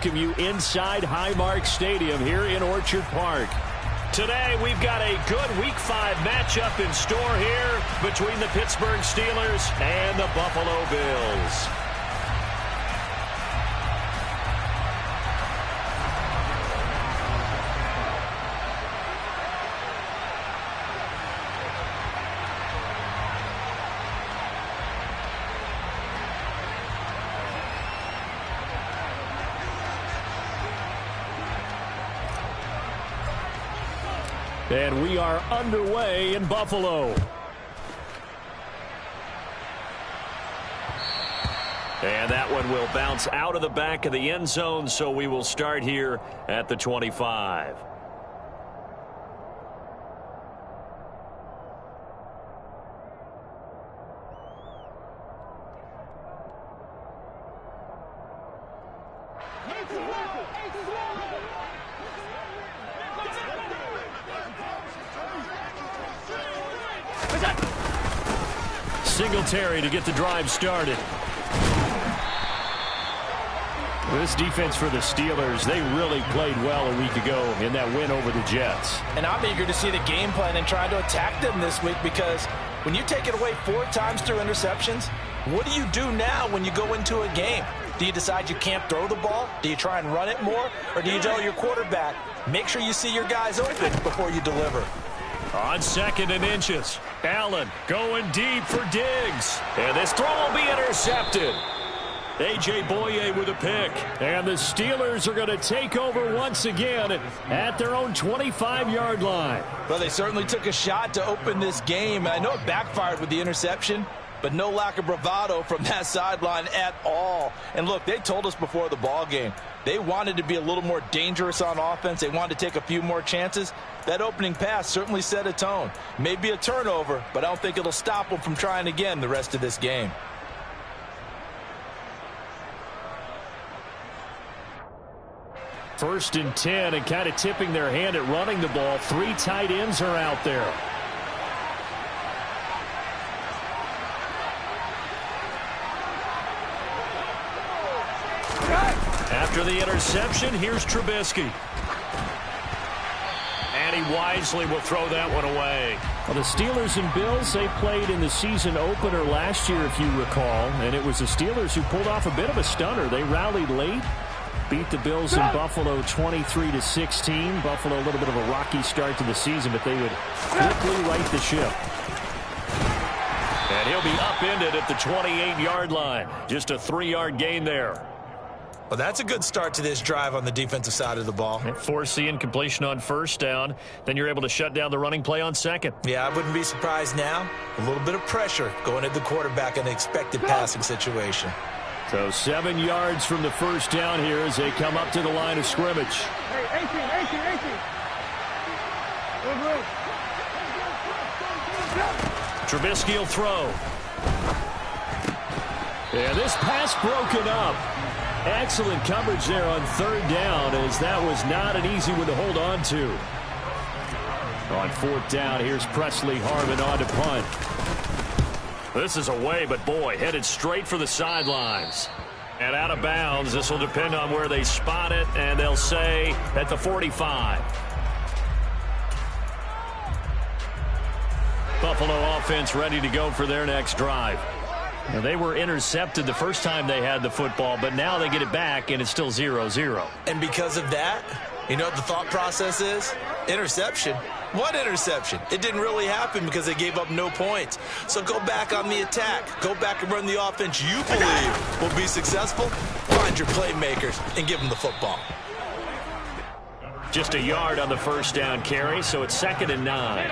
welcome you inside Highmark Stadium here in Orchard Park. Today, we've got a good Week 5 matchup in store here between the Pittsburgh Steelers and the Buffalo Bills. And we are underway in Buffalo. And that one will bounce out of the back of the end zone, so we will start here at the 25. Singletary to get the drive started. This defense for the Steelers, they really played well a week ago in that win over the Jets. And I'm eager to see the game plan and try to attack them this week, because when you take it away 4 times through interceptions, what do you do now when you go into a game? Do you decide you can't throw the ball? Do you try and run it more? Or do you tell your quarterback, make sure you see your guys open before you deliver? On 2nd and inches, Allen going deep for Diggs. And this throw will be intercepted. A.J. Boye with a pick. And the Steelers are going to take over once again at their own 25-yard line. Well, they certainly took a shot to open this game. I know it backfired with the interception, but no lack of bravado from that sideline at all. And look, they told us before the ball game, they wanted to be a little more dangerous on offense. They wanted to take a few more chances. That opening pass certainly set a tone. Maybe a turnover, but I don't think it'll stop them from trying again the rest of this game. First and 10, and kind of tipping their hand at running the ball. 3 tight ends are out there. After the interception, here's Trubisky. And he wisely will throw that one away. Well, the Steelers and Bills, they played in the season opener last year, if you recall. And it was the Steelers who pulled off a bit of a stunner. They rallied late, beat the Bills in Buffalo 23-16. Buffalo, a little bit of a rocky start to the season, but they would quickly right the ship. And he'll be upended at the 28-yard line. Just a 3-yard gain there. Well, that's a good start to this drive on the defensive side of the ball. Force the incompletion on 1st down. Then you're able to shut down the running play on 2nd. Yeah, I wouldn't be surprised now. A little bit of pressure going at the quarterback in an expected passing situation. So 7 yards from the 1st down here as they come up to the line of scrimmage. Hey, 18. Trubisky will throw. Yeah, this pass broken up. Excellent coverage there on 3rd down, as that was not an easy one to hold on to. On 4th down, here's Presley Harvin on to punt. This is away, but boy, headed straight for the sidelines. And out of bounds. This will depend on where they spot it, and they'll say at the 45. Buffalo offense ready to go for their next drive. Now, they were intercepted the first time they had the football, but now they get it back, and it's still 0-0. And because of that, you know what the thought process is? Interception. What interception? It didn't really happen because they gave up no points. So go back on the attack. Go back and run the offense you believe will be successful. Find your playmakers and give them the football. Just a yard on the 1st down carry, so it's 2nd and 9.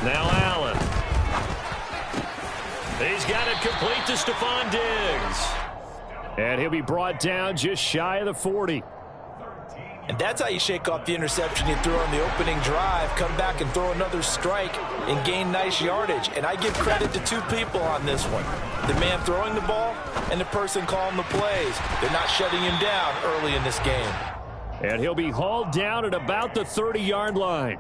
Now Allen. He's got it complete to Stephon Diggs. And he'll be brought down just shy of the 40. And that's how you shake off the interception you threw on the opening drive, come back and throw another strike and gain nice yardage. And I give credit to 2 people on this one. The man throwing the ball and the person calling the plays. They're not shutting him down early in this game. And he'll be hauled down at about the 30-yard line.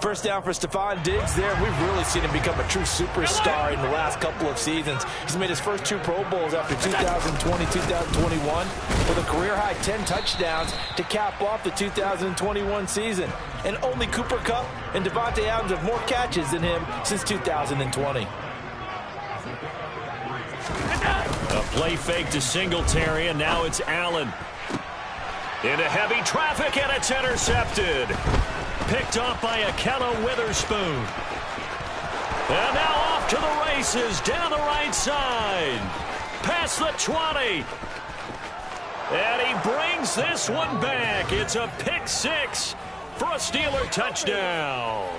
First down for Stephon Diggs there. We've really seen him become a true superstar in the last couple of seasons. He's made his first 2 Pro Bowls after 2020, 2021 with a career-high 10 touchdowns to cap off the 2021 season. And only Cooper Kupp and Davante Adams have more catches than him since 2020. A play fake to Singletary, and now it's Allen. Into heavy traffic, and it's intercepted. Picked off by Ahkello Witherspoon. And now off to the races, down the right side. Past the 20. And he brings this one back. It's a pick 6 for a Steeler touchdown.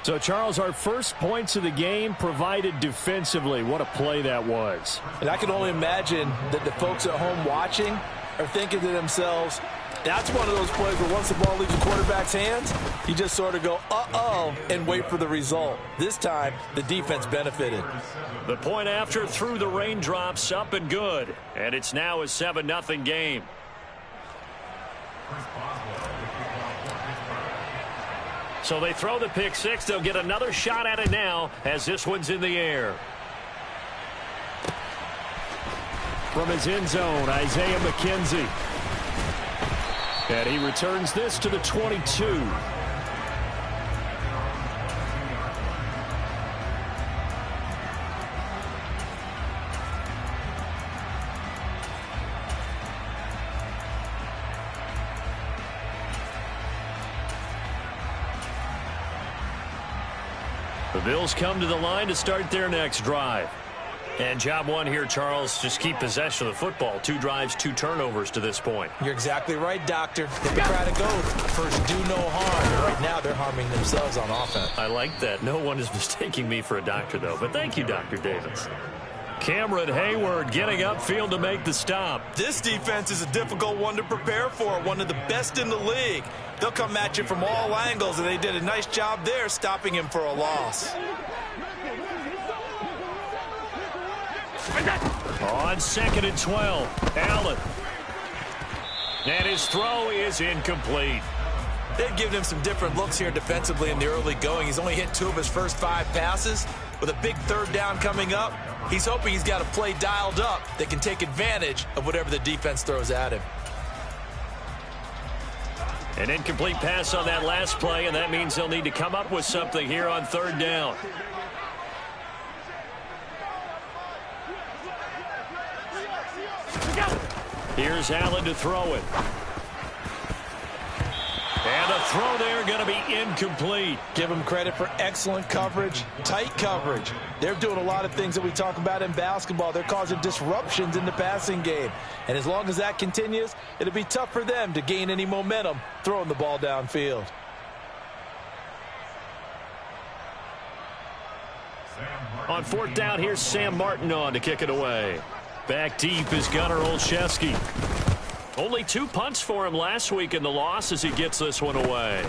So, Charles, our first points of the game provided defensively. What a play that was. And I can only imagine that the folks at home watching are thinking to themselves, that's one of those plays where once the ball leaves the quarterback's hands, you just sort of go, uh-oh, and wait for the result. This time, the defense benefited. The point after through the raindrops, up and good. And it's now a 7-0 game. So they throw the pick 6. They'll get another shot at it now as this one's in the air. From his end zone, Isaiah McKenzie. And he returns this to the 22. The Bills come to the line to start their next drive. And job one here, Charles, just keep possession of the football. 2 drives, 2 turnovers to this point. You're exactly right, Doctor. Hippocratic oath. First, do no harm. Right now, they're harming themselves on offense. I like that. No one is mistaking me for a doctor, though. But thank you, Dr. Davis. Cameron Hayward getting upfield to make the stop. This defense is a difficult one to prepare for. One of the best in the league. They'll come at you from all angles, and they did a nice job there stopping him for a loss. On 2nd and 12, Allen. And his throw is incomplete. They've given him some different looks here defensively in the early going. He's only hit 2 of his first 5 passes. With a big 3rd down coming up, he's hoping he's got a play dialed up that can take advantage of whatever the defense throws at him. An incomplete pass on that last play, and that means they'll need to come up with something here on 3rd down. Here's Allen to throw it. And the throw there going to be incomplete. Give them credit for excellent coverage, tight coverage. They're doing a lot of things that we talk about in basketball. They're causing disruptions in the passing game. And as long as that continues, it'll be tough for them to gain any momentum throwing the ball downfield. On 4th down, here's Sam Martin on to kick it away. Back deep is Gunnar Olszewski. Only 2 punts for him last week in the loss as he gets this one away.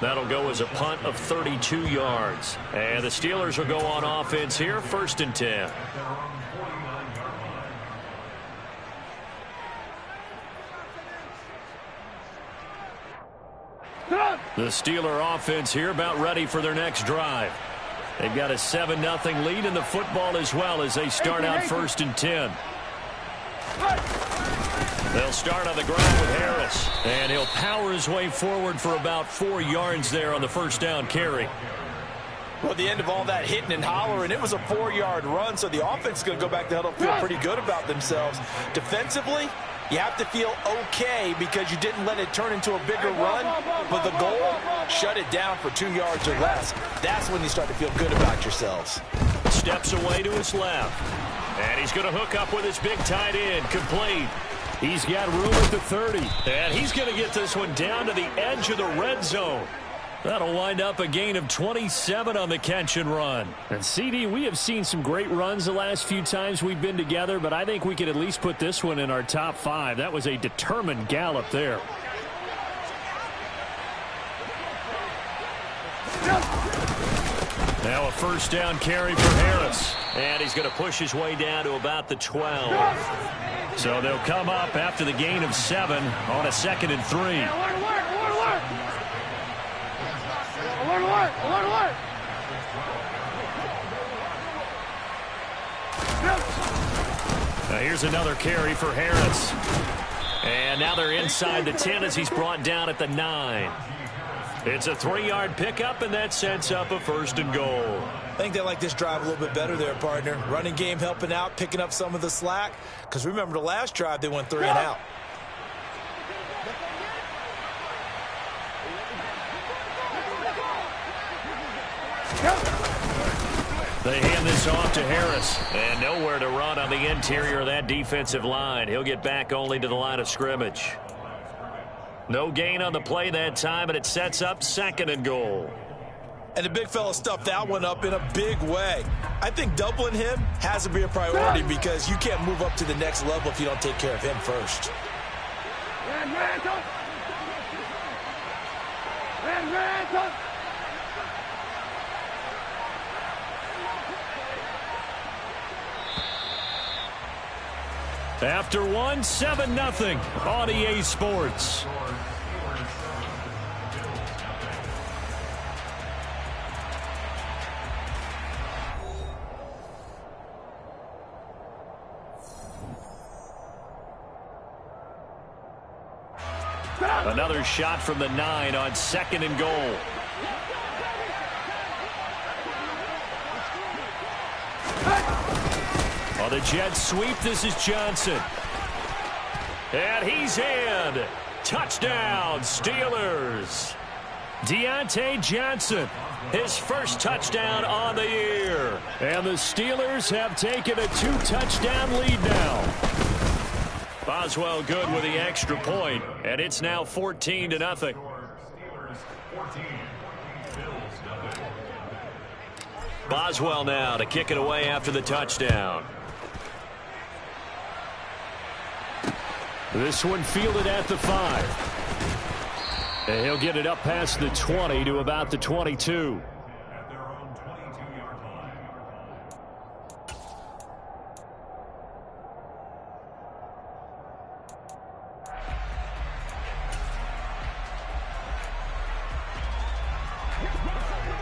That'll go as a punt of 32 yards. And the Steelers will go on offense here, 1st and 10. The Steeler offense here about ready for their next drive. They've got a 7-0 lead in the football as well as they start out 1st and 10. They'll start on the ground with Harris. And he'll power his way forward for about 4 yards there on the 1st down carry. Well, at the end of all that hitting and hollering, it was a 4-yard run, so the offense is going to go back to huddle, feel pretty good about themselves. Defensively, you have to feel okay because you didn't let it turn into a bigger run, but the goal, shut it down for 2 yards or less. That's when you start to feel good about yourselves. Steps away to his left. And he's going to hook up with his big tight end, complete. He's got room at the 30. And he's going to get this one down to the edge of the red zone. That'll wind up a gain of 27 on the catch and run. And CD, we have seen some great runs the last few times we've been together, but I think we could at least put this one in our top 5. That was a determined gallop there. Now a 1st down carry for Harris. And he's going to push his way down to about the 12. So they'll come up after the gain of 7 on a 2nd and 3. Now here's another carry for Harris. And now they're inside the 10 as he's brought down at the 9. It's a 3-yard pickup, and that sets up a 1st and goal. I think they like this drive a little bit better there, partner. Running game helping out, picking up some of the slack. Because remember, the last drive, they went 3 and out. They hand this off to Harris. And nowhere to run on the interior of that defensive line. He'll get back only to the line of scrimmage. No gain on the play that time, and it sets up 2nd and goal. And the big fella stuffed that one up in a big way. I think doubling him has to be a priority because you can't move up to the next level if you don't take care of him first. After 1, 7-0 on EA Sports. Another shot from the 9 on 2nd and goal. On the jet sweep, this is Johnson. And he's in. Touchdown, Steelers. Deontay Johnson, his first touchdown on the year. And the Steelers have taken a 2-touchdown lead now. Boswell good with the extra point, and it's now 14-0. Boswell now to kick it away after the touchdown. This one fielded at the 5. And he'll get it up past the 20 to about the 22.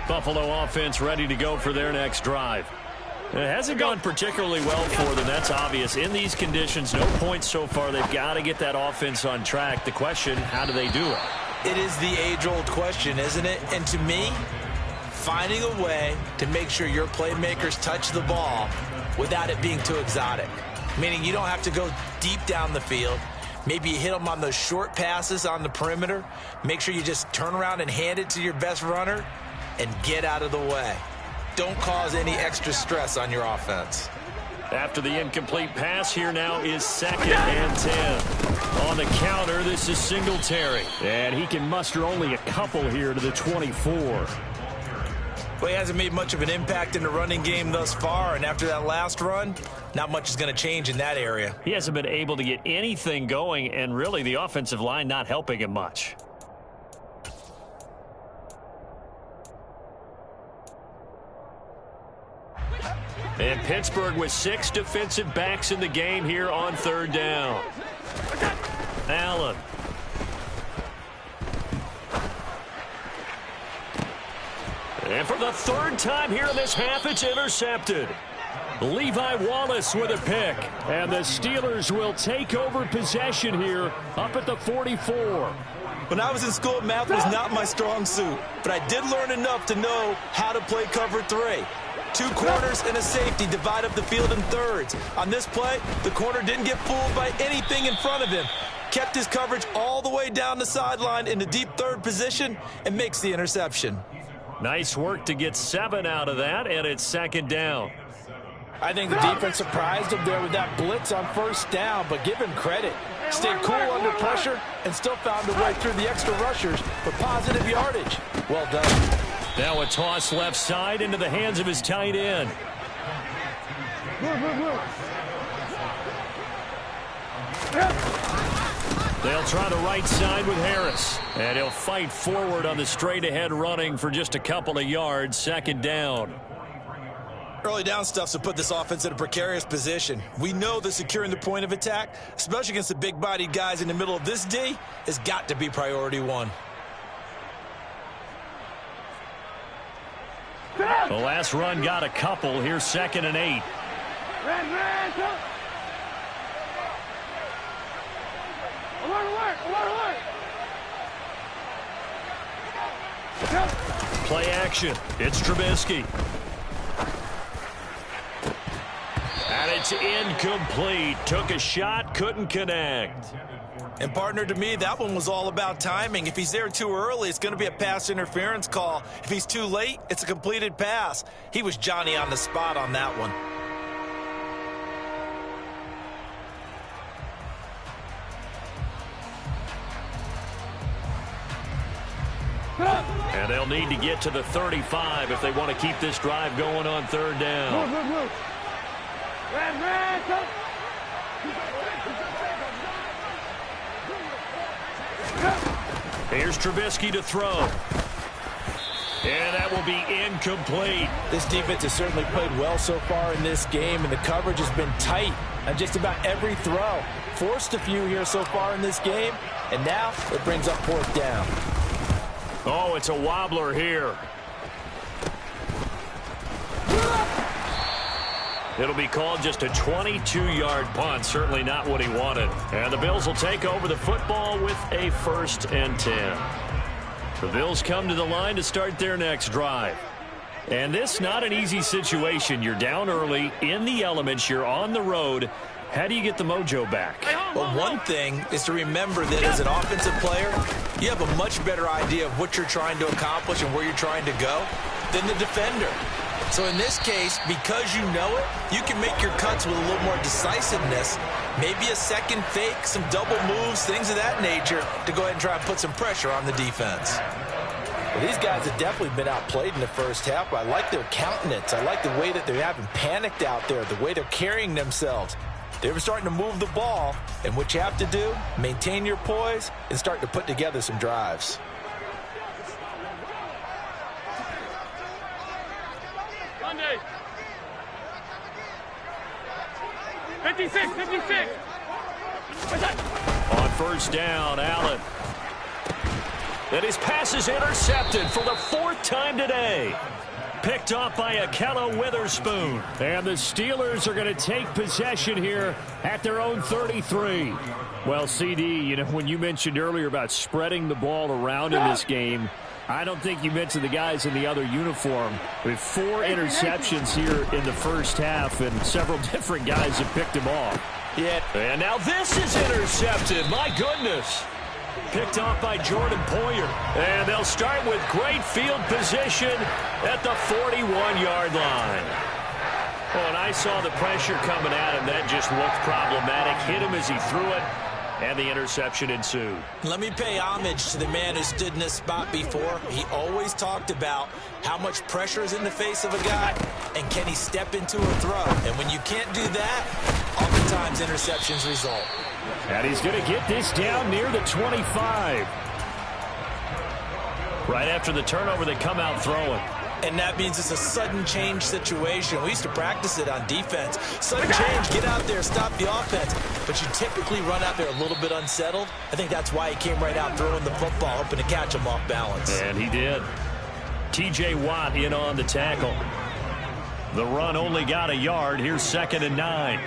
Buffalo offense ready to go for their next drive. It hasn't gone particularly well for them. That's obvious. In these conditions, no points so far. They've got to get that offense on track. The question, how do they do it? It is the age-old question, isn't it? And to me, finding a way to make sure your playmakers touch the ball without it being too exotic. Meaning you don't have to go deep down the field. Maybe you hit them on those short passes on the perimeter. Make sure you just turn around and hand it to your best runner and get out of the way. Don't cause any extra stress on your offense. After the incomplete pass, here now is 2nd and 10. On the counter, this is Singletary. And he can muster only a couple here to the 24. Well, he hasn't made much of an impact in the running game thus far, and after that last run, not much is going to change in that area. He hasn't been able to get anything going, and really the offensive line not helping him much. And Pittsburgh with 6 defensive backs in the game here on 3rd down. Allen. And for the 3rd time here in this half, it's intercepted. Levi Wallace with a pick. And the Steelers will take over possession here up at the 44. When I was in school, math was not my strong suit. But I did learn enough to know how to play cover 3. 2 corners and a safety divide up the field in thirds. On this play, the corner didn't get fooled by anything in front of him. Kept his coverage all the way down the sideline in the deep 3rd position and makes the interception. Nice work to get 7 out of that, and it's 2nd down. I think the defense surprised him there with that blitz on 1st down, but give him credit. Stayed cool under pressure and still found a way through the extra rushers for positive yardage. Well done. Now a toss left side into the hands of his tight end. They'll try the right side with Harris. And he'll fight forward on the straight-ahead running for just a couple of yards. 2nd down. Early down stuff to put this offense in a precarious position. We know that securing the point of attack, especially against the big-bodied guys in the middle of this D, has got to be priority 1. The last run got a couple. Here's 2nd and 8. Play action. It's Trubisky. And it's incomplete. Took a shot, couldn't connect. And partner, to me, that one was all about timing. If he's there too early, it's going to be a pass interference call. If he's too late, it's a completed pass. He was Johnny on the spot on that one. And they'll need to get to the 35 if they want to keep this drive going on third down. Move. Here's Trubisky to throw. And that will be incomplete. This defense has certainly played well so far in this game, and the coverage has been tight on just about every throw. Forced a few here so far in this game, and now it brings up fourth down. Oh, it's a wobbler here. It'll be called just a 22-yard punt. Certainly not what he wanted. And the Bills will take over the football with a 1st and 10. The Bills come to the line to start their next drive. And this not an easy situation. You're down early, in the elements, you're on the road. How do you get the mojo back? Well, one thing is to remember that as an offensive player, you have a much better idea of what you're trying to accomplish and where you're trying to go than the defender. So in this case, because you know it, you can make your cuts with a little more decisiveness, maybe a second fake, some double moves, things of that nature, to go ahead and try and put some pressure on the defense. Well, these guys have definitely been outplayed in the first half, but I like their countenance. I like the way that they haven't panicked out there, the way they're carrying themselves. They're starting to move the ball, and what you have to do, maintain your poise and start to put together some drives. Monday. 56. On first down, Allen. And his pass is intercepted for the 4th time today. Picked off by Ahkello Witherspoon. And the Steelers are going to take possession here at their own 33. Well, CD, you know, when you mentioned earlier about spreading the ball around in this game, I don't think you mentioned the guys in the other uniform. With 4 interceptions here in the first half, and several different guys have picked him off. Yeah. And now this is intercepted. My goodness. Picked off by Jordan Poyer. And they'll start with great field position at the 41-yard line. Oh, and I saw the pressure coming at him. That just looked problematic. Hit him as he threw it, and the interception ensued. Let me pay homage to the man who stood in this spot before. He always talked about how much pressure is in the face of a guy, and can he step into a throw. And when you can't do that, oftentimes interceptions result. And he's going to get this down near the 25. Right after the turnover, they come out throwing. And that means it's a sudden change situation. We used to practice it on defense. Sudden change, get out there, stop the offense. But you typically run out there a little bit unsettled. I think that's why he came right out throwing the football, hoping to catch him off balance. And he did. T.J. Watt in on the tackle. The run only got a yard. Here's 2nd and 9.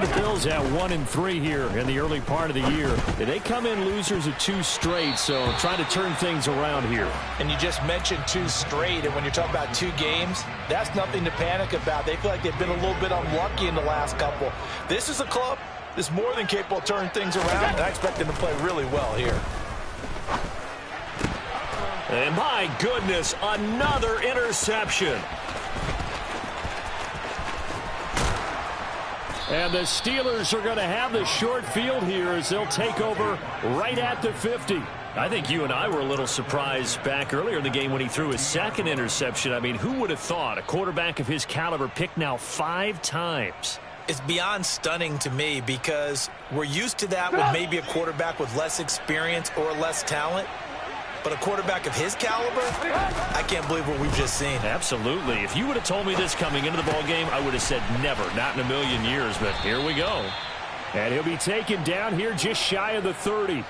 The Bills at 1-3 here in the early part of the year. They come in losers of 2 straight, so trying to turn things around here. And you just mentioned 2 straight, and when you're talking about 2 games, that's nothing to panic about. They feel like they've been a little bit unlucky in the last couple. This is a club that's more than capable of turning things around, and I expect them to play really well here. And my goodness, another interception. And the Steelers are going to have the short field here as they'll take over right at the 50. I think you and I were a little surprised back earlier in the game when he threw his 2nd interception. I mean, who would have thought a quarterback of his caliber picked now 5 times? It's beyond stunning to me because we're used to that with maybe a quarterback with less experience or less talent. But a quarterback of his caliber, I can't believe what we've just seen. Absolutely. If you would have told me this coming into the ball game, I would have said never, not in a million years. But here we go. And he'll be taken down here just shy of the 30.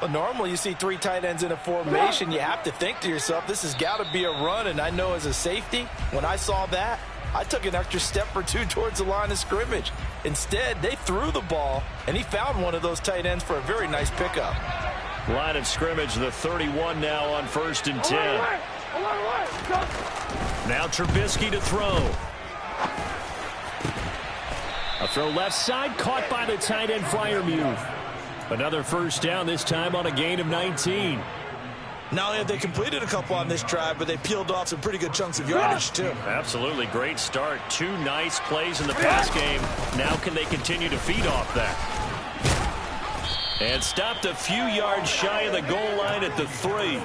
Well, normally you see 3 tight ends in a formation. You have to think to yourself, this has got to be a run. And I know as a safety, when I saw that, I took an extra step or two towards the line of scrimmage. Instead, they threw the ball, and he found one of those tight ends for a very nice pickup. Line of scrimmage, the 31 now on 1st and 10. Now Trubisky to throw. A throw left side, caught by the tight end Freiermuth. Another first down, this time on a gain of 19. Not only have they completed a couple on this drive, but they peeled off some pretty good chunks of yardage, too. Absolutely great start. 2 nice plays in the pass game. Now can they continue to feed off that? And stopped a few yards shy of the goal line at the 3.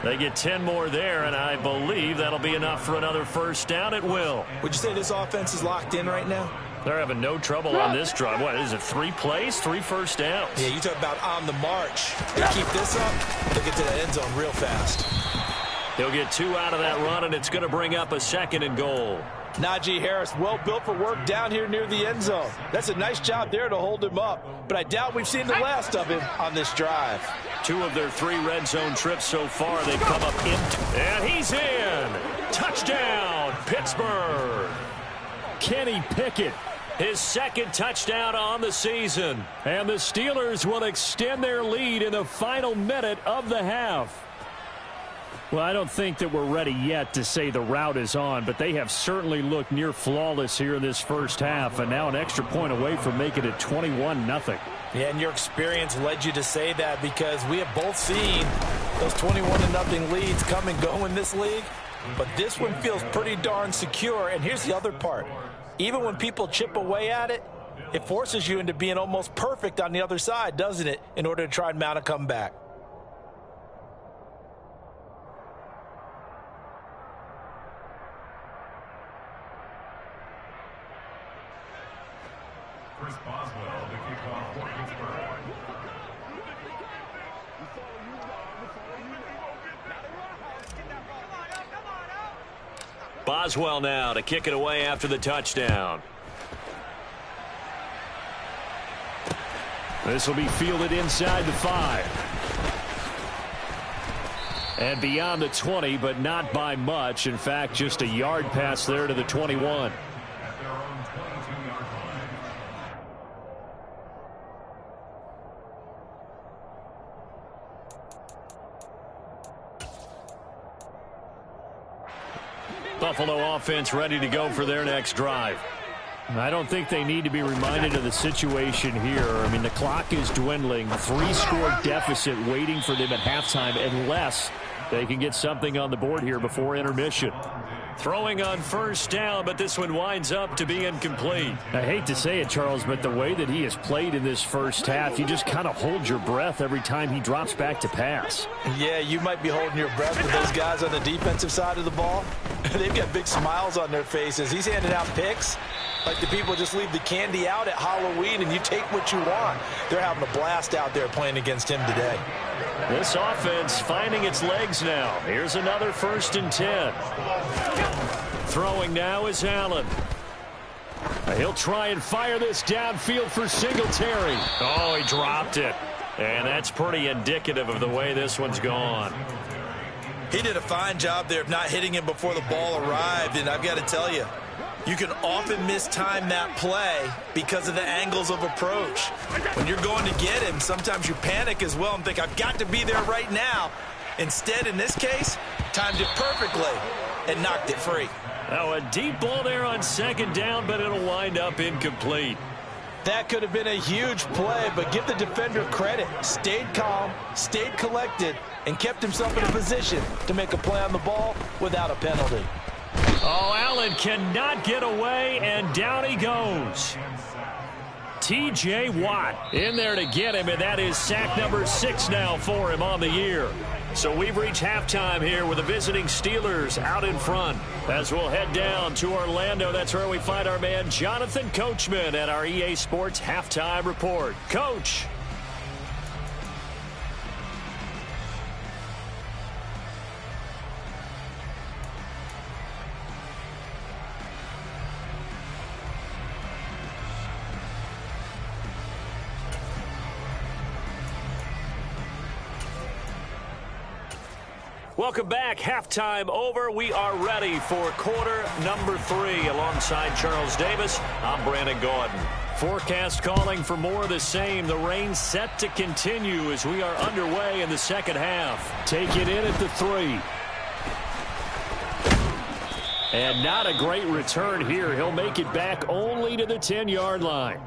They get 10 more there, and I believe that'll be enough for another first down at will. Would you say this offense is locked in right now? They're having no trouble on this drive. What is it, 3 plays, 3 first downs? Yeah, you talk about on the march. They keep this up, they'll get to the end zone real fast. He'll get 2 out of that run, and it's going to bring up a 2nd and goal. Najee Harris, well built for work down here near the end zone. That's a nice job there to hold him up, but I doubt we've seen the last of him on this drive. 2 of their 3 red zone trips so far, they've come up empty. And he's in! Touchdown, Pittsburgh! Kenny Pickett, his 2nd touchdown on the season. And the Steelers will extend their lead in the final minute of the half. Well, I don't think that we're ready yet to say the route is on, but they have certainly looked near flawless here in this first half, and now an extra point away from making it 21-0. Yeah, and your experience led you to say that, because we have both seen those 21-0 leads come and go in this league, but this one feels pretty darn secure. And here's the other part. Even when people chip away at it, it forces you into being almost perfect on the other side, doesn't it, in order to try and mount a comeback. Chris Boswell, the kickoff for Pittsburgh. Boswell now to kick it away after the touchdown. This will be fielded inside the 5. And beyond the 20, but not by much. In fact, just a yard pass there to the 21. Buffalo offense ready to go for their next drive. I don't think they need to be reminded of the situation here. I mean, the clock is dwindling. 3-score deficit waiting for them at halftime unless they can get something on the board here before intermission. Throwing on first down, but this one winds up to be incomplete. I hate to say it, Charles, but the way that he has played in this first half, you just kind of hold your breath every time he drops back to pass. Yeah, you might be holding your breath with those guys on the defensive side of the ball. They've got big smiles on their faces. He's handing out picks like the people just leave the candy out at Halloween and you take what you want. They're having a blast out there playing against him today. This offense finding its legs now. Here's another 1st and 10. Throwing now is Allen. He'll try and fire this downfield for Singletary. Oh, he dropped it. And that's pretty indicative of the way this one's gone. He did a fine job there of not hitting him before the ball arrived, and I've got to tell you, you can often mistime that play because of the angles of approach. When you're going to get him, sometimes you panic as well and think, I've got to be there right now. Instead, in this case, timed it perfectly and knocked it free. Now a deep ball there on 2nd down, but it'll wind up incomplete. That could have been a huge play, but give the defender credit. Stayed calm, stayed collected, and kept himself in a position to make a play on the ball without a penalty. Oh, Allen cannot get away, and down he goes. T.J. Watt in there to get him, and that is sack number 6 now for him on the year. So we've reached halftime here with the visiting Steelers out in front. As we'll head down to Orlando, that's where we find our man Jonathan Coachman at our EA Sports Halftime Report. Coach. Welcome back. Halftime over. We are ready for quarter number 3. Alongside Charles Davis, I'm Brandon Gaudin. Forecast calling for more of the same. The rain set to continue as we are underway in the second half. Take it in at the 3. And not a great return here. He'll make it back only to the 10-yard line.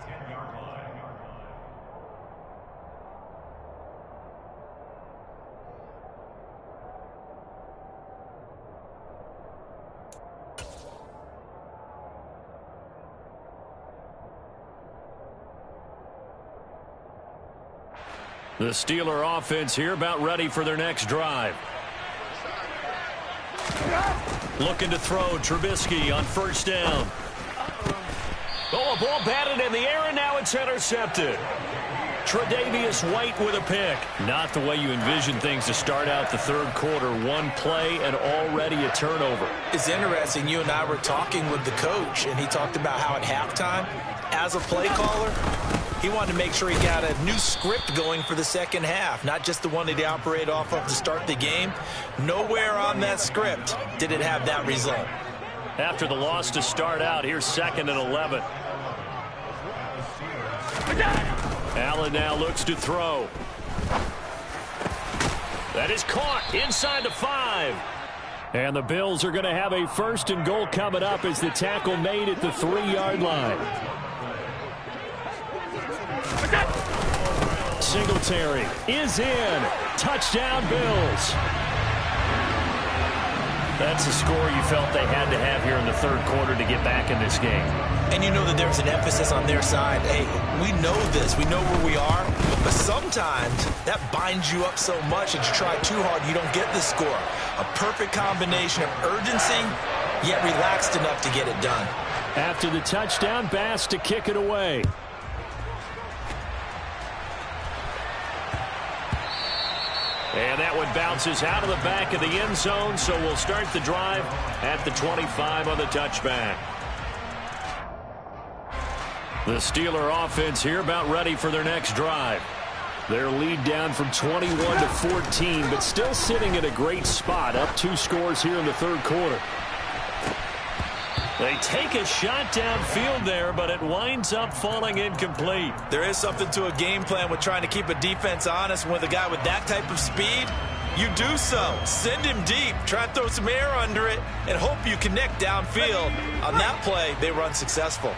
The Steeler offense here about ready for their next drive. Looking to throw. Trubisky on first down. Oh, a ball batted in the air, and now it's intercepted. Tre'Davious White with a pick. Not the way you envision things to start out the third quarter. One play and already a turnover. It's interesting. You and I were talking with the coach, and he talked about how at halftime, as a play caller, he wanted to make sure he got a new script going for the second half, not just the one that he operated off of to start the game. Nowhere on that script did it have that result. After the loss to start out, here's 2nd and 11. Allen now looks to throw. That is caught inside the 5. And the Bills are going to have a 1st and goal coming up as the tackle made at the 3-yard line. Singletary is in. Touchdown, Bills. That's a score you felt they had to have here in the third quarter to get back in this game. And you know that there's an emphasis on their side. Hey, we know this. We know where we are. But sometimes that binds you up so much that you try too hard, you don't get the score. A perfect combination of urgency, yet relaxed enough to get it done. After the touchdown, Bass to kick it away. And that one bounces out of the back of the end zone, so we'll start the drive at the 25 on the touchback. The Steeler offense here about ready for their next drive. Their lead down from 21 to 14, but still sitting in a great spot, up 2 scores here in the third quarter. They take a shot downfield there, but it winds up falling incomplete. There is something to a game plan with trying to keep a defense honest. With a guy with that type of speed, you do so. Send him deep, try to throw some air under it, and hope you connect downfield. On that play, they were unsuccessful.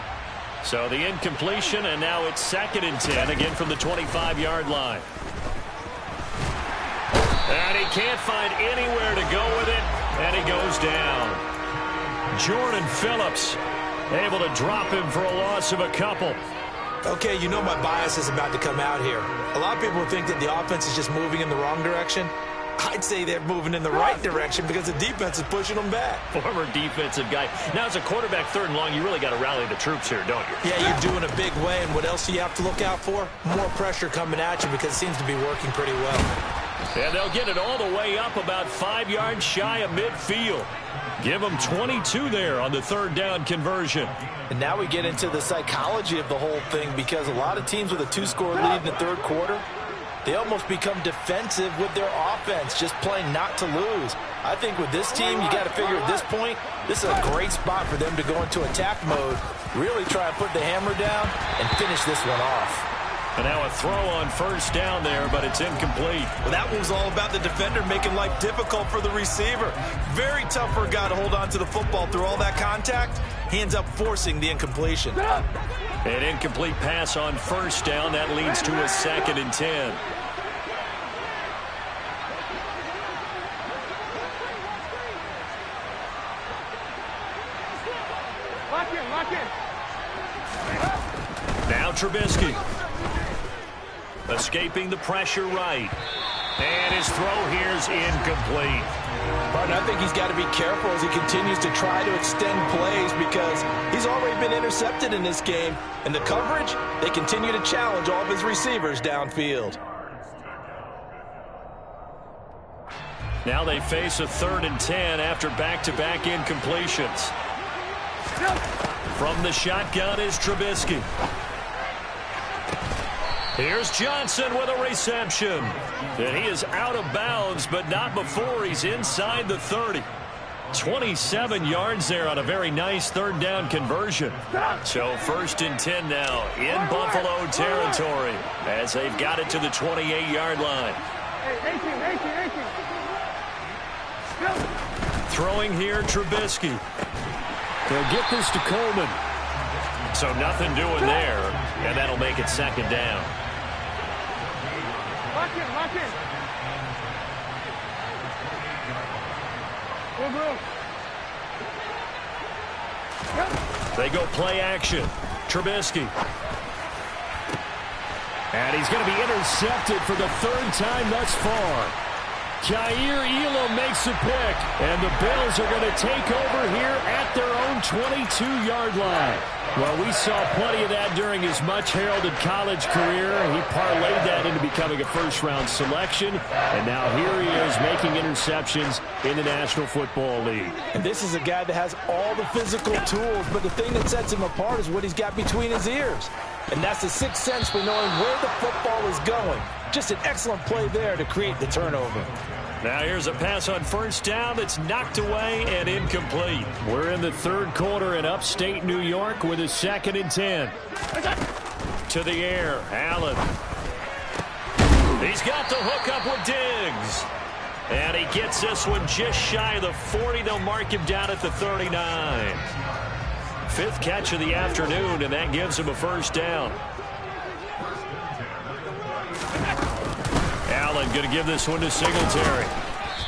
So the incompletion, and now it's 2nd and 10, again from the 25-yard line. And he can't find anywhere to go with it, and he goes down. Jordan Phillips able to drop him for a loss of a couple. Okay, you know my bias is about to come out here. A lot of people think that the offense is just moving in the wrong direction. I'd say they're moving in the right direction because the defense is pushing them back. Former defensive guy. Now, as a quarterback, 3rd and long, you really got to rally the troops here, don't you? Yeah, you're doing a big way, and what else do you have to look out for? More pressure coming at you because it seems to be working pretty well. And they'll get it all the way up about 5 yards shy of midfield. Give them 22 there on the 3rd down conversion. And now we get into the psychology of the whole thing because a lot of teams with a 2-score lead in the third quarter, they almost become defensive with their offense, just playing not to lose. I think with this team, you got to figure at this point, this is a great spot for them to go into attack mode, really try and put the hammer down and finish this one off. And now a throw on first down there, but it's incomplete. Well, that was all about the defender making life difficult for the receiver. Very tough for a guy to hold on to the football through all that contact. He ends up forcing the incompletion. An incomplete pass on first down. That leads to a 2nd and 10. Lock in. Now Trubisky. Escaping the pressure right. And his throw here is incomplete. Pardon, I think he's got to be careful as he continues to try to extend plays because he's already been intercepted in this game. And the coverage, they continue to challenge all of his receivers downfield. Now they face a 3rd and 10 after back-to-back incompletions. From the shotgun is Trubisky. Here's Johnson with a reception. And he is out of bounds, but not before he's inside the 30. 27 yards there on a very nice third down conversion. So 1st and 10 now in Buffalo territory as they've got it to the 28-yard line. 18. Throwing here, Trubisky. They'll get this to Coleman. So nothing doing there, and that'll make it 2nd down. Lock in. They go play action. Trubisky. And he's going to be intercepted for the 3rd time thus far. Kaiir Elam makes a pick, and the Bills are going to take over here at their own 22-yard line. Well, we saw plenty of that during his much-heralded college career. He parlayed that into becoming a first-round selection, and now here he is making interceptions in the National Football League. And this is a guy that has all the physical tools, but the thing that sets him apart is what he's got between his ears. And that's the sixth sense for knowing where the football is going. Just an excellent play there to create the turnover. Now here's a pass on 1st down that's knocked away and incomplete. We're in the 3rd quarter in upstate New York with a 2nd and 10. To the air, Allen. He's got the hook up with Diggs. And he gets this one just shy of the 40. They'll mark him down at the 39. 5th catch of the afternoon, and that gives him a 1st down. Allen going to give this one to Singletary.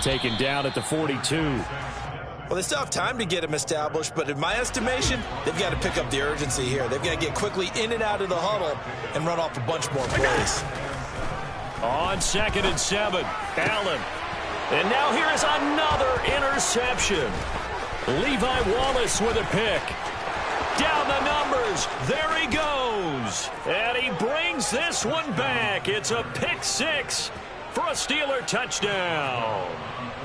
Taken down at the 42. Well, they still have time to get him established, but in my estimation, they've got to pick up the urgency here. They've got to get quickly in and out of the huddle and run off a bunch more plays. On 2nd and 7, Allen. And now here is another interception. Levi Wallace with a pick. Down the numbers. There he goes. And he brings this one back. It's a pick 6 for a Steeler touchdown.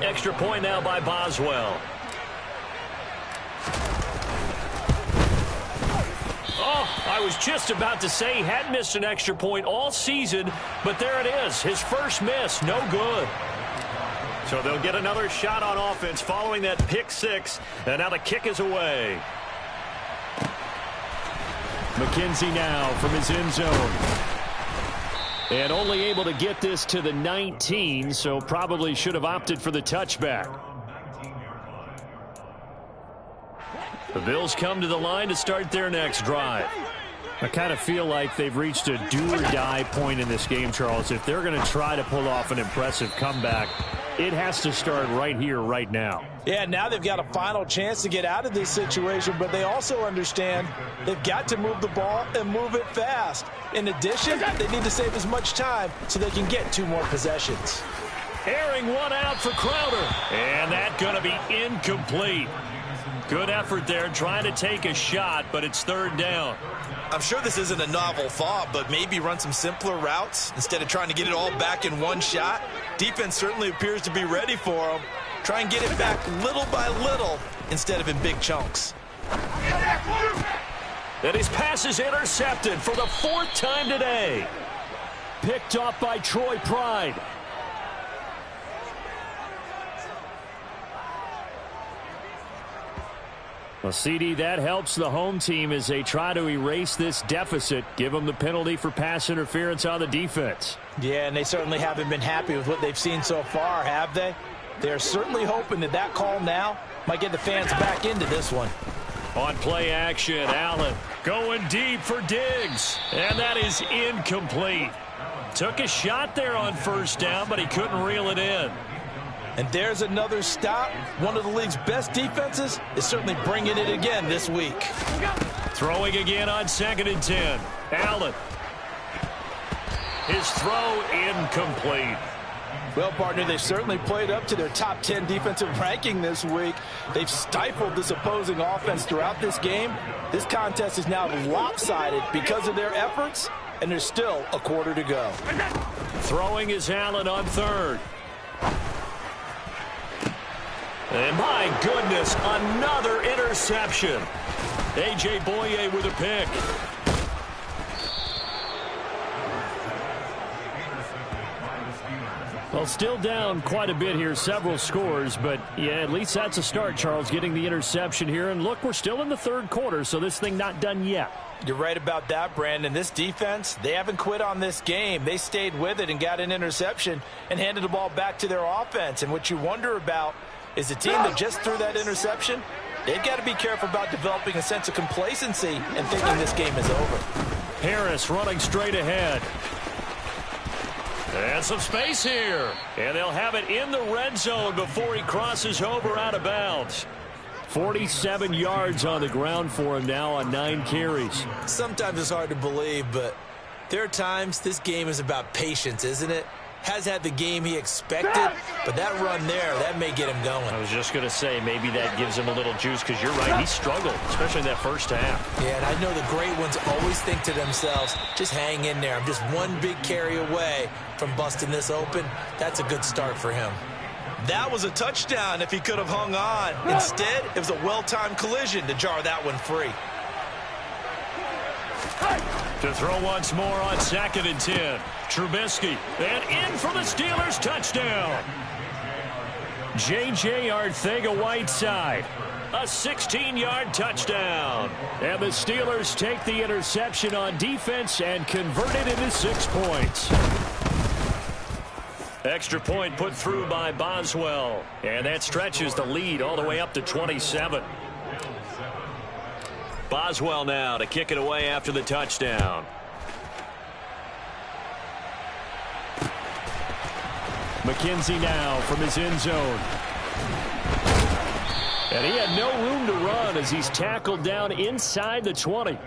Extra point now by Boswell. Oh, I was just about to say he had missed an extra point all season, but there it is. His first miss, no good. So they'll get another shot on offense following that pick 6, and now the kick is away. McKenzie now from his end zone. And only able to get this to the 19, so probably should have opted for the touchback. The Bills come to the line to start their next drive. I kind of feel like they've reached a do-or-die point in this game, Charles. If they're going to try to pull off an impressive comeback, it has to start right here, right now. Yeah, now they've got a final chance to get out of this situation, but they also understand they've got to move the ball and move it fast. In addition, they need to save as much time so they can get 2 more possessions. Airing one out for Crowder. And that's going to be incomplete. Good effort there trying to take a shot, but it's 3rd down. I'm sure this isn't a novel thought, but maybe run some simpler routes instead of trying to get it all back in one shot. Defense certainly appears to be ready for them. Try and get it back little by little instead of in big chunks. And his pass is intercepted for the 4th time today. Picked off by Troy Pride. Well, CD, that helps the home team as they try to erase this deficit. Give them the penalty for pass interference on the defense. Yeah, and they certainly haven't been happy with what they've seen so far, have they? They're certainly hoping that that call now might get the fans back into this one. On play action, Allen going deep for Diggs. And that is incomplete. Took a shot there on 1st down, but he couldn't reel it in. And there's another stop. One of the league's best defenses is certainly bringing it again this week. Throwing again on 2nd and 10. Allen. His throw incomplete. Well, partner, they've certainly played up to their top 10 defensive ranking this week. They've stifled this opposing offense throughout this game. This contest is now lopsided because of their efforts, and there's still a quarter to go. Throwing is Allen on 3rd. And my goodness, another interception. A.J. Boye with a pick. Well, still down quite a bit here, several scores, but yeah, at least that's a start, Charles, getting the interception here. And look, we're still in the third quarter, so this thing not done yet. You're right about that, Brandon. This defense, they haven't quit on this game. They stayed with it and got an interception and handed the ball back to their offense. And what you wonder about is the team that just threw that interception, they've got to be careful about developing a sense of complacency and thinking this game is over. Harris running straight ahead. And some space here. And they'll have it in the red zone before he crosses over out of bounds. 47 yards on the ground for him now on 9 carries. Sometimes it's hard to believe, but there are times this game is about patience, isn't it? Has had the game he expected, but that run there, that may get him going. I was just going to say, maybe that gives him a little juice, because you're right, he struggled, especially in that first half. Yeah, and I know the great ones always think to themselves, just hang in there. I'm just one big carry away from busting this open. That's a good start for him. That was a touchdown if he could have hung on. Instead, it was a well-timed collision to jar that one free. To throw once more on 2nd and 10. Trubisky, and in for the Steelers touchdown. J.J. Arcega-Whiteside, a 16-yard touchdown. And the Steelers take the interception on defense and convert it into 6 points. Extra point put through by Boswell. And that stretches the lead all the way up to 27. Boswell now to kick it away after the touchdown. McKenzie now from his end zone. And he had no room to run as he's tackled down inside the 20.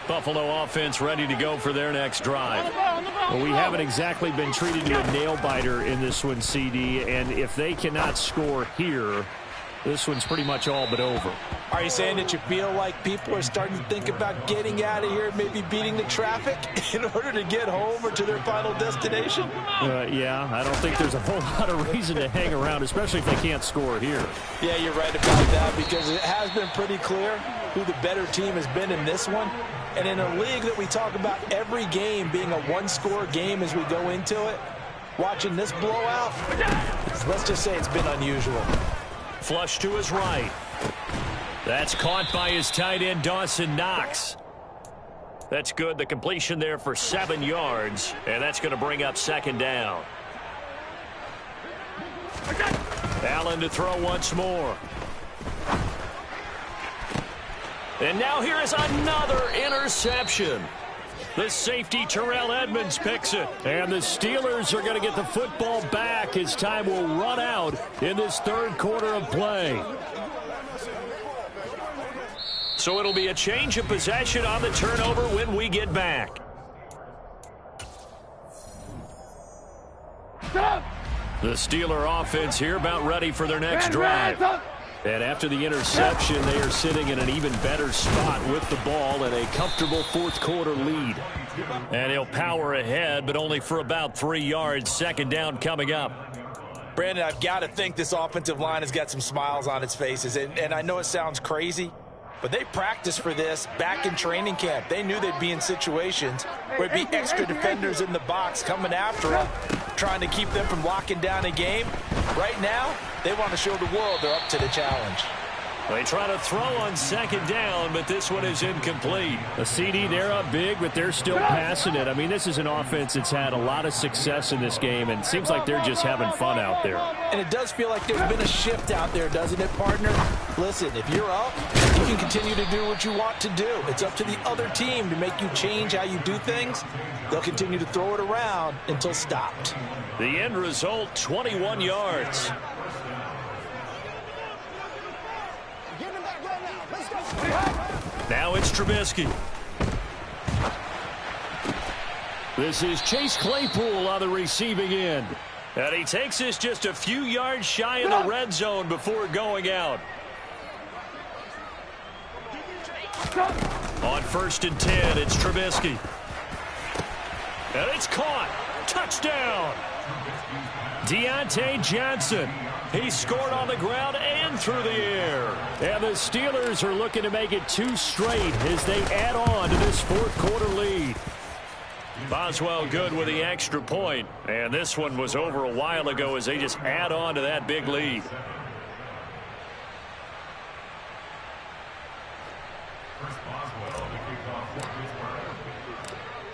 Buffalo offense ready to go for their next drive. Well, we haven't exactly been treated to a nail-biter in this one, CD, and if they cannot score here, this one's pretty much all but over. Are you saying that you feel like people are starting to think about getting out of here, maybe beating the traffic in order to get home or to their final destination? Yeah, I don't think there's a whole lot of reason to hang around, especially if they can't score here. Yeah, you're right about that, because it has been pretty clear who the better team has been in this one. And in a league that we talk about every game being a one-score game as we go into it, watching this blowout, let's just say it's been unusual. Flush to his right. That's caught by his tight end, Dawson Knox. That's good. The completion there for 7 yards, and that's going to bring up 2nd down. Allen to throw once more. And now here is another interception. The safety, Terrell Edmonds, picks it. And the Steelers are going to get the football back as time will run out in this third quarter of play. So it'll be a change of possession on the turnover when we get back. The Steeler offense here about ready for their next drive. And after the interception, they are sitting in an even better spot with the ball and a comfortable fourth quarter lead. And he'll power ahead, but only for about 3 yards. 2nd down coming up. Brandon, I've got to think this offensive line has got some smiles on its faces. And I know it sounds crazy, but they practiced for this back in training camp. They knew they'd be in situations where it'd be extra defenders in the box coming after them, trying to keep them from locking down a game. Right now, they want to show the world they're up to the challenge. They try to throw on 2nd down, but this one is incomplete. A CD, they're up big, but they're still passing it. I mean, this is an offense that's had a lot of success in this game, and it seems like they're just having fun out there. And it does feel like there's been a shift out there, doesn't it, partner? Listen, if you're up, you can continue to do what you want to do. It's up to the other team to make you change how you do things. They'll continue to throw it around until stopped. The end result, 21 yards. Now it's Trubisky. This is Chase Claypool on the receiving end. And he takes this just a few yards shy of the red zone before going out. On 1st and 10, it's Trubisky. And it's caught. Touchdown! Deontay Johnson. He scored on the ground and through the air. And the Steelers are looking to make it 2 straight as they add on to this fourth quarter lead. Boswell good with the extra point. And this one was over a while ago as they just add on to that big lead.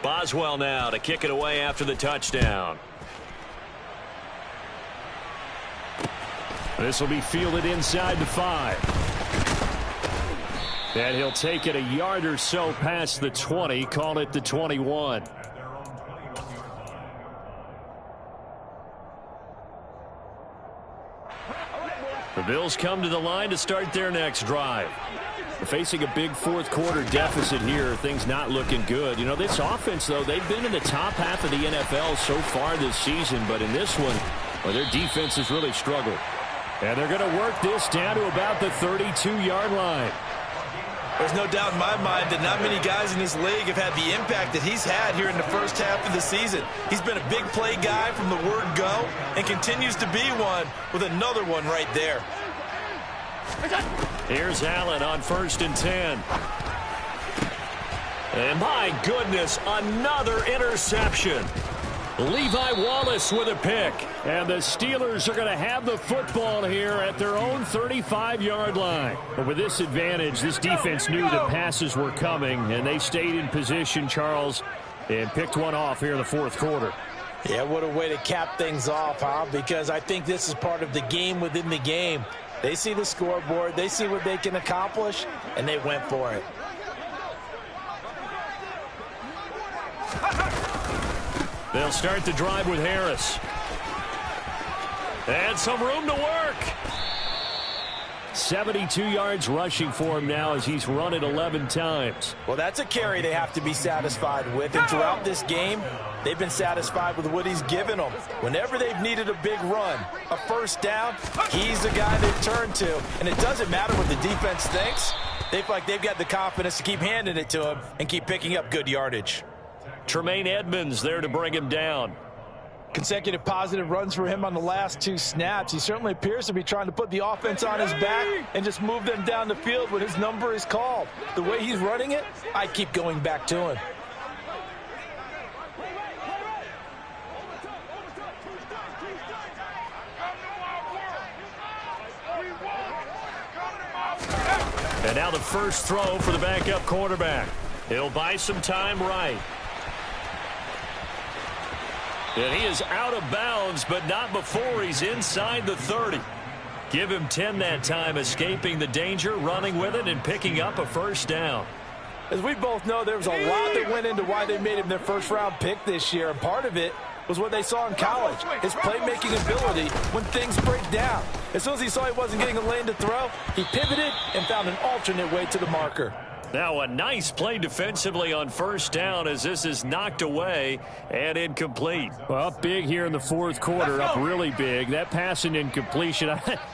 Boswell now to kick it away after the touchdown. This will be fielded inside the 5. And he'll take it a yard or so past the 20, call it the 21. The Bills come to the line to start their next drive. They're facing a big fourth quarter deficit here. Things not looking good. You know, this offense, though, they've been in the top half of the NFL so far this season. But in this one, well, their defense has really struggled. And they're going to work this down to about the 32-yard line. There's no doubt in my mind that not many guys in this league have had the impact that he's had here in the first half of the season. He's been a big play guy from the word go and continues to be one with another one right there. Here's Allen on 1st and 10. And my goodness, another interception. Levi Wallace with a pick. And the Steelers are going to have the football here at their own 35-yard line. But with this advantage, this defense knew the passes were coming, and they stayed in position, Charles, and picked one off here in the fourth quarter. Yeah, what a way to cap things off, huh? Because I think this is part of the game within the game. They see the scoreboard, they see what they can accomplish, and they went for it. They'll start the drive with Harris. And some room to work. 72 yards rushing for him now as he's run it 11 times. Well, that's a carry they have to be satisfied with. And throughout this game, they've been satisfied with what he's given them. Whenever they've needed a big run, a first down, he's the guy they've turned to. And it doesn't matter what the defense thinks. They feel like they've got the confidence to keep handing it to him and keep picking up good yardage. Tremaine Edmonds there to bring him down. Consecutive positive runs for him on the last 2 snaps. He certainly appears to be trying to put the offense on his back and just move them down the field when his number is called. The way he's running it, I keep going back to him. And now the first throw for the backup quarterback. He'll buy some time right. And he is out of bounds, but not before he's inside the 30. Give him 10 that time, escaping the danger, running with it, and picking up a first down. As we both know, there was a lot that went into why they made him their first-round pick this year, and part of it was what they saw in college, his playmaking ability when things break down. As soon as he saw he wasn't getting a lane to throw, he pivoted and found an alternate way to the marker. Now a nice play defensively on first down as this is knocked away and incomplete. Well, up big here in the fourth quarter, up really big. That pass and incompletion,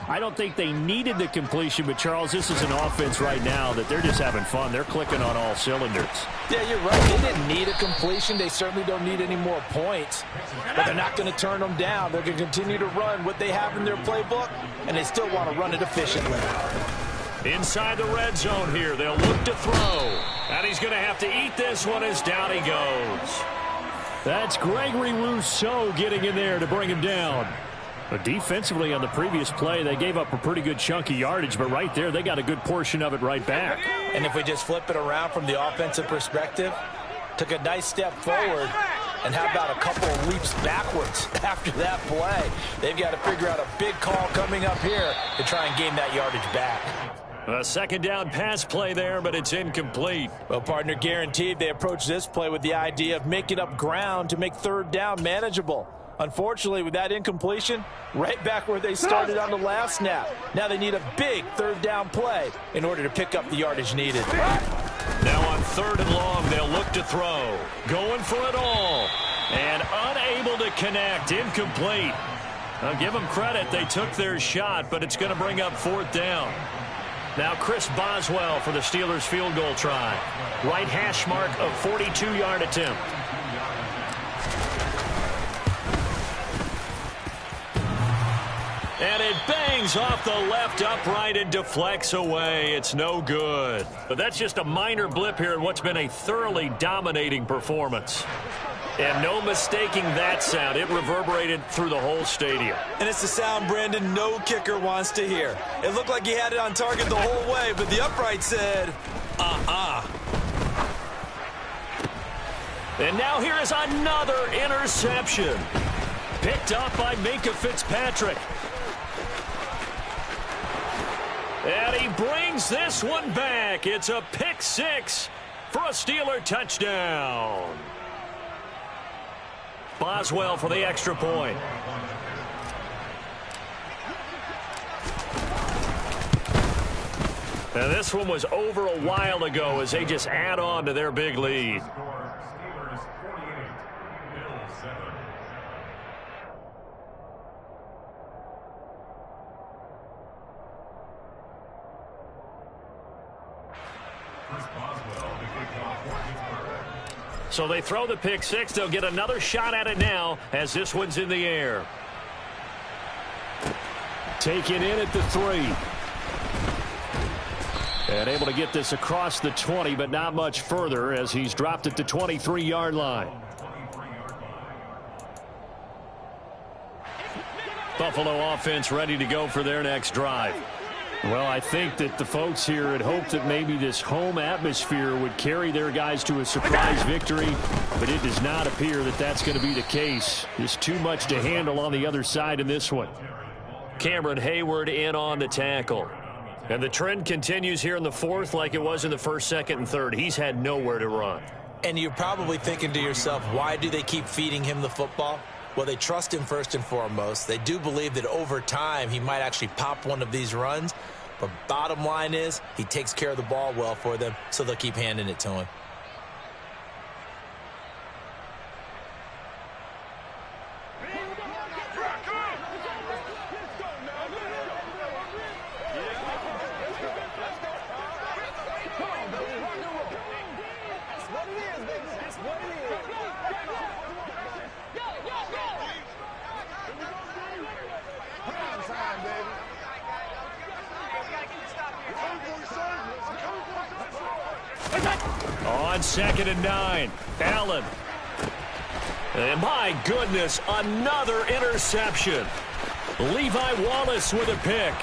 I don't think they needed the completion, but Charles, this is an offense right now that they're just having fun. They're clicking on all cylinders. Yeah, you're right. They didn't need a completion. They certainly don't need any more points, but they're not going to turn them down. They're going to continue to run what they have in their playbook, and they still want to run it efficiently. Inside the red zone here, they'll look to throw. And he's going to have to eat this one as down he goes. That's Gregory Rousseau getting in there to bring him down. But defensively on the previous play, they gave up a pretty good chunk of yardage, but right there, they got a good portion of it right back. And if we just flip it around from the offensive perspective, took a nice step forward, and how about a couple of leaps backwards after that play? They've got to figure out a big call coming up here to try and gain that yardage back. A second down pass play there, but it's incomplete. Well, partner, guaranteed they approach this play with the idea of making up ground to make third down manageable. Unfortunately, with that incompletion, right back where they started on the last snap. Now they need a big third down play in order to pick up the yardage needed. Now on 3rd and long, they'll look to throw. Going for it all. And unable to connect. Incomplete. I'll give them credit. They took their shot, but it's going to bring up 4th down. Now Chris Boswell for the Steelers field goal try. Right hash mark of 42-yard attempt. it bangs off the left upright and deflects away. It's no good. But that's just a minor blip here in what's been a thoroughly dominating performance. And no mistaking that sound. It reverberated through the whole stadium. And it's the sound, Brandon, no kicker wants to hear. It looked like he had it on target the whole way, but the upright said, And now here is another interception. Picked up by Minkah Fitzpatrick. And he brings this one back. It's a pick six for a Steeler touchdown. Boswell for the extra point. And this one was over a while ago as they just add on to their big lead. Steelers 48, Bills 7. Chris Boswell, the kickoff for Pittsburgh. So they throw the pick six. They'll get another shot at it now as this one's in the air. Taken in at the 3. And able to get this across the 20, but not much further as he's dropped it to 23-yard line. Buffalo offense ready to go for their next drive. Well, I think that the folks here had hoped that maybe this home atmosphere would carry their guys to a surprise victory, but it does not appear that that's going to be the case. There's too much to handle on the other side in this one. Cameron Hayward in on the tackle. And the trend continues here in the fourth like it was in the first, second, and third. He's had nowhere to run. And you're probably thinking to yourself, why do they keep feeding him the football? Well, they trust him first and foremost. They do believe that over time he might actually pop one of these runs. But bottom line is he takes care of the ball well for them, so they'll keep handing it to him. On 2nd and 9, Allen. And my goodness, another interception. Levi Wallace with a pick.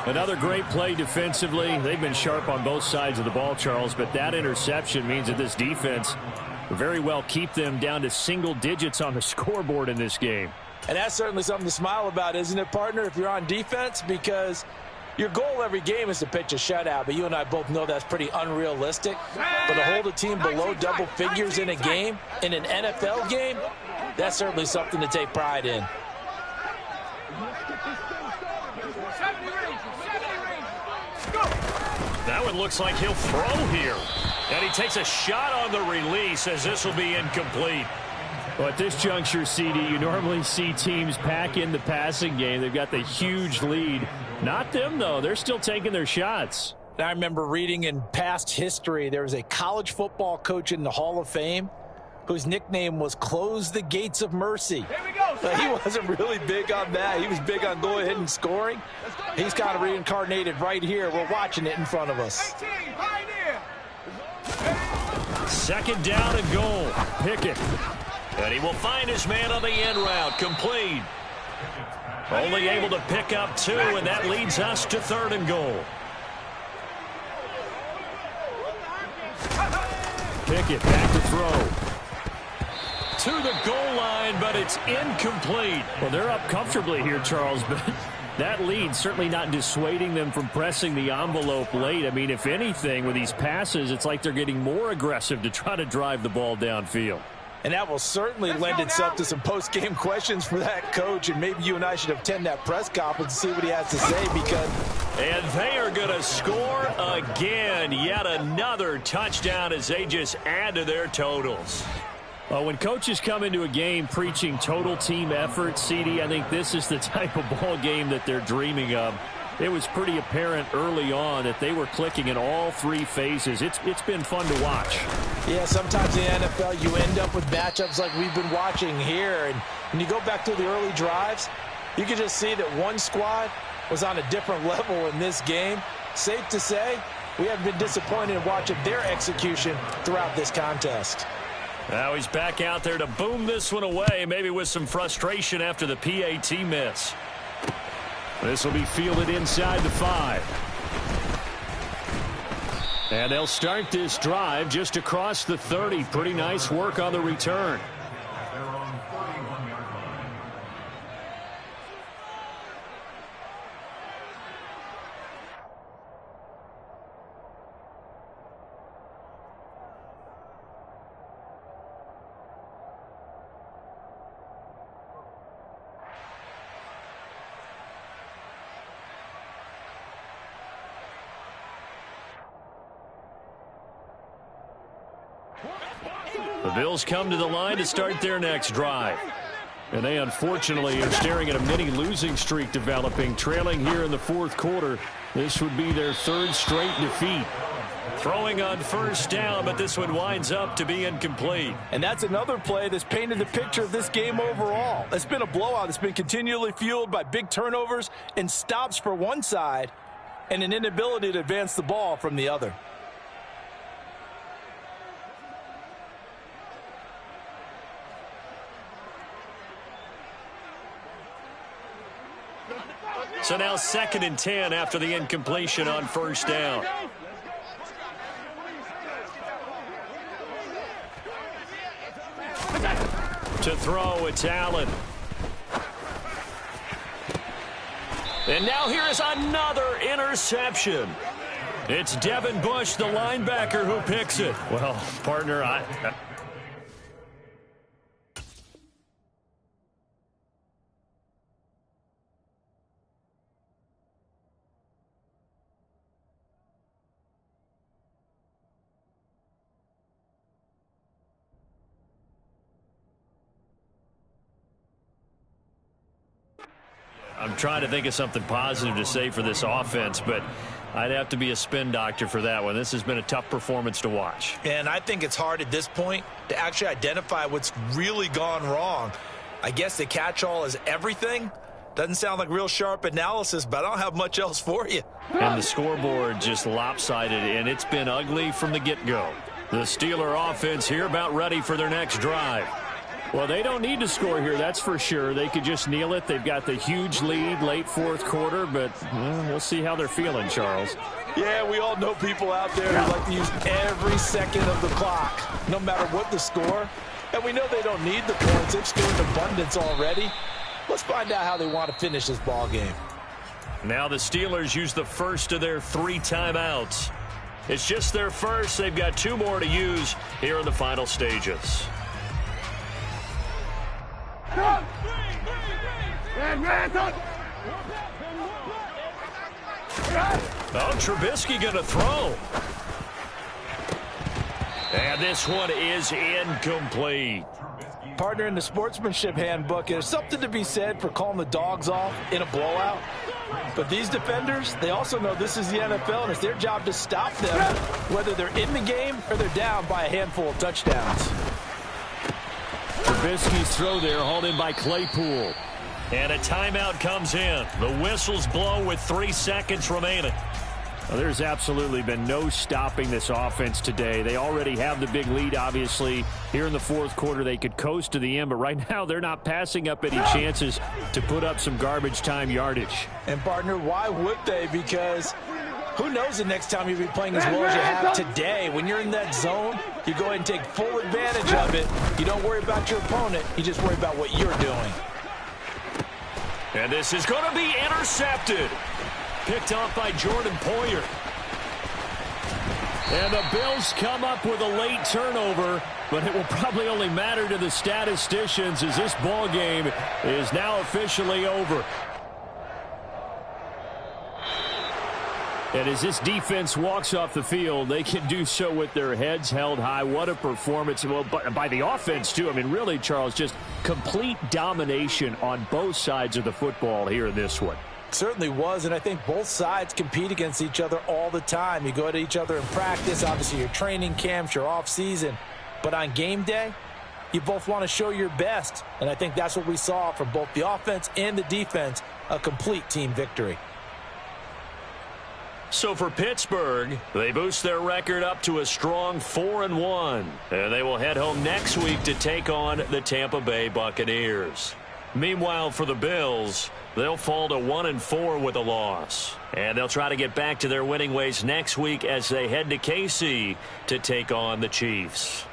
Another great play defensively. They've been sharp on both sides of the ball, Charles, but that interception means that this defense very well keep them down to single digits on the scoreboard in this game. And that's certainly something to smile about, isn't it, partner, if you're on defense? Because your goal every game is to pitch a shutout, but you and I both know that's pretty unrealistic. But to hold a team below double figures in a game, in an NFL game, that's certainly something to take pride in. That one looks like he'll throw here. And he takes a shot on the release as this will be incomplete. Well, at this juncture, CD, you normally see teams pack in the passing game. They've got the huge lead. Not them, though. They're still taking their shots. I remember reading in past history, there was a college football coach in the Hall of Fame whose nickname was Close the Gates of Mercy. Here we go. But he wasn't really big on that. He was big on going ahead and scoring. He's kind of reincarnated right here. We're watching it in front of us. 18, Pioneer. 2nd down and goal. Pickett. And he will find his man on the end route. Complete. Only able to pick up 2, and that leads us to 3rd and goal. Pickett back to throw. To the goal line, but it's incomplete. Well, they're up comfortably here, Charles, but that lead certainly not dissuading them from pressing the envelope late. I mean, if anything, with these passes, it's like they're getting more aggressive to try to drive the ball downfield. And that will certainly lend itself to some post-game questions for that coach, and maybe you and I should attend that press conference and see what he has to say, because... And they are going to score again. Yet another touchdown as they just add to their totals. Well, when coaches come into a game preaching total team effort, CD, I think this is the type of ball game that they're dreaming of. It was pretty apparent early on that they were clicking in all 3 phases. It's been fun to watch. Yeah, sometimes in the NFL you end up with matchups like we've been watching here. And when you go back to the early drives, you can just see that one squad was on a different level in this game. Safe to say, we haven't been disappointed in watching their execution throughout this contest. Now he's back out there to boom this one away, maybe with some frustration after the PAT miss. This will be fielded inside the 5. And they'll start this drive just across the 30. Pretty nice work on the return. They're on 41-yard line. The Bills come to the line to start their next drive. And they unfortunately are staring at a mini losing streak developing, trailing here in the 4th quarter. This would be their 3rd straight defeat. Throwing on first down, but this one winds up to be incomplete. And that's another play that's painted the picture of this game overall. It's been a blowout. It's been continually fueled by big turnovers and stops for one side and an inability to advance the ball from the other. So now 2nd and 10 after the incompletion on first down. To throw, it's Allen. And now here is another interception. It's Devin Bush, the linebacker, who picks it. Well, partner, I'm trying to think of something positive to say for this offense, but I'd have to be a spin doctor for that one. This has been a tough performance to watch. And I think it's hard at this point to actually identify what's really gone wrong. I guess the catch-all is everything. Doesn't sound like real sharp analysis, but I don't have much else for you. And the scoreboard just lopsided, and it's been ugly from the get-go. The Steeler offense here about ready for their next drive. Well, they don't need to score here, that's for sure. They could just kneel it. They've got the huge lead late 4th quarter, but we'll see how they're feeling, Charles. Yeah, we all know people out there who like to use every second of the clock, no matter what the score. And we know they don't need the points. They've scored in abundance already. Let's find out how they want to finish this ball game. Now the Steelers use the first of their 3 timeouts. It's just their first. They've got 2 more to use here in the final stages. Oh, Trubisky going to throw. And this one is incomplete. Partner, in the sportsmanship handbook, there's something to be said for calling the dogs off in a blowout. But these defenders, they also know this is the NFL, and it's their job to stop them, whether they're in the game or they're down by a handful of touchdowns. Trubisky's throw there hauled in by Claypool. And a timeout comes in. The whistles blow with 3 seconds remaining. Well, there's absolutely been no stopping this offense today. They already have the big lead, obviously. Here in the 4th quarter, they could coast to the end, but right now they're not passing up any chances to put up some garbage time yardage. And, partner, why would they? Because who knows the next time you'll be playing as well as you have today. When you're in that zone, you go ahead and take full advantage of it. You don't worry about your opponent. You just worry about what you're doing. And this is going to be intercepted. Picked off by Jordan Poyer. And the Bills come up with a late turnover, but it will probably only matter to the statisticians as this ball game is now officially over. And as this defense walks off the field, they can do so with their heads held high. What a performance. Well, by the offense, too. I mean, really, Charles, just complete domination on both sides of the football here in this one. certainly was, and I think both sides compete against each other all the time. You go to each other in practice, obviously your training camps, your off-season, but on game day, you both want to show your best, and I think that's what we saw from both the offense and the defense, a complete team victory. So for Pittsburgh, they boost their record up to a strong 4-1, and they will head home next week to take on the Tampa Bay Buccaneers. Meanwhile, for the Bills, they'll fall to 1-4 with a loss, and they'll try to get back to their winning ways next week as they head to KC to take on the Chiefs.